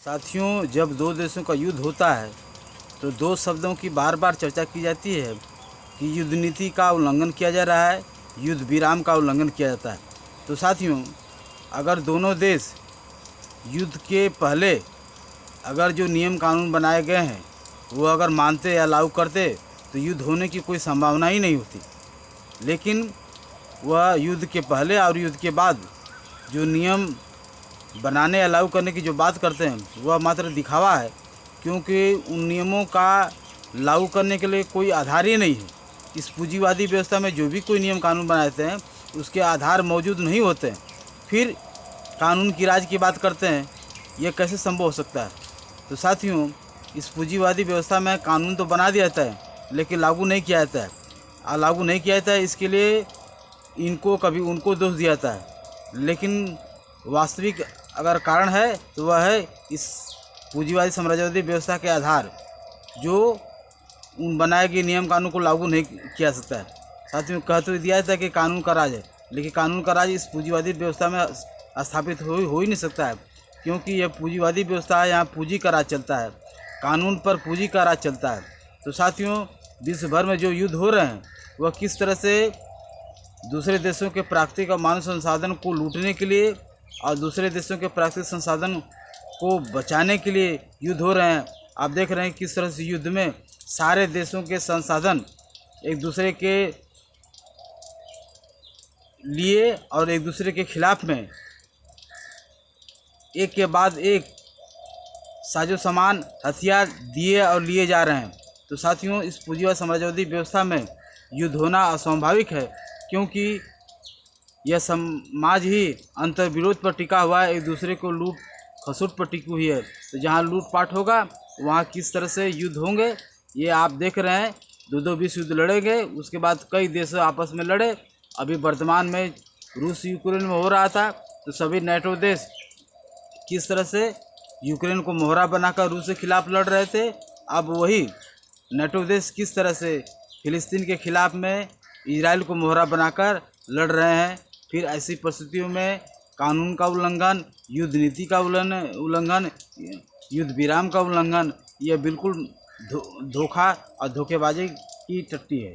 साथियों, जब दो देशों का युद्ध होता है तो दो शब्दों की बार बार चर्चा की जाती है कि युद्ध नीति का उल्लंघन किया जा रहा है, युद्ध विराम का उल्लंघन किया जाता है। तो साथियों, अगर दोनों देश युद्ध के पहले अगर जो नियम कानून बनाए गए हैं वो अगर मानते या लागू करते तो युद्ध होने की कोई संभावना ही नहीं होती। लेकिन वह युद्ध के पहले और युद्ध के बाद जो नियम बनाने या लागू करने की जो बात करते हैं वह मात्र दिखावा है, क्योंकि उन नियमों का लागू करने के लिए कोई आधार ही नहीं है। इस पूंजीवादी व्यवस्था में जो भी कोई नियम कानून बनाते हैं उसके आधार मौजूद नहीं होते हैं, फिर कानून की राज की बात करते हैं। यह कैसे संभव हो सकता है? तो साथियों, इस पूंजीवादी व्यवस्था में कानून तो बना दिया जाता है लेकिन लागू नहीं किया जाता है, और लागू नहीं किया जाता है इसके लिए इनको कभी उनको दोष दिया जाता है। लेकिन वास्तविक अगर कारण है तो वह है इस पूंजीवादी साम्राज्यवादी व्यवस्था के आधार, जो उन बनाए गए नियम कानून को लागू नहीं किया सकता है। साथियों, कह तो दिया जाता है कि कानून का राज है, लेकिन कानून का राज इस पूंजीवादी व्यवस्था में स्थापित हो ही नहीं सकता है, क्योंकि यह पूंजीवादी व्यवस्था है। यहाँ पूंजी का राज चलता है, कानून पर पूंजी का राज चलता है। तो साथियों, विश्व भर में जो युद्ध हो रहे हैं वह किस तरह से दूसरे देशों के प्राकृतिक और मानव संसाधन को लूटने के लिए और दूसरे देशों के प्राकृतिक संसाधन को बचाने के लिए युद्ध हो रहे हैं। आप देख रहे हैं किस तरह से युद्ध में सारे देशों के संसाधन एक दूसरे के लिए और एक दूसरे के खिलाफ में एक के बाद एक साजो सामान, हथियार दिए और लिए जा रहे हैं। तो साथियों, इस पूंजीवादी साम्राज्यवादी व्यवस्था में युद्ध होना अस्वाभाविक है, क्योंकि यह समाज ही अंतर्विरोध पर टिका हुआ है, एक दूसरे को लूट खसुट पर टिकी हुई है। तो जहाँ लूटपाट होगा वहाँ किस तरह से युद्ध होंगे ये आप देख रहे हैं। दो विश्व युद्ध लड़ेंगे, उसके बाद कई देश आपस में लड़े। अभी वर्तमान में रूस यूक्रेन में हो रहा था, तो सभी नेटो देश किस तरह से यूक्रेन को मोहरा बनाकर रूस के खिलाफ लड़ रहे थे। अब वही नेटो देश किस तरह से फिलिस्तीन के खिलाफ में इजराइल को मोहरा बनाकर लड़ रहे हैं। फिर ऐसी परिस्थितियों में कानून का उल्लंघन, युद्ध नीति का उल्लंघन, युद्ध विराम का उल्लंघन, यह बिल्कुल धोखा और धोखेबाजी की टट्टी है।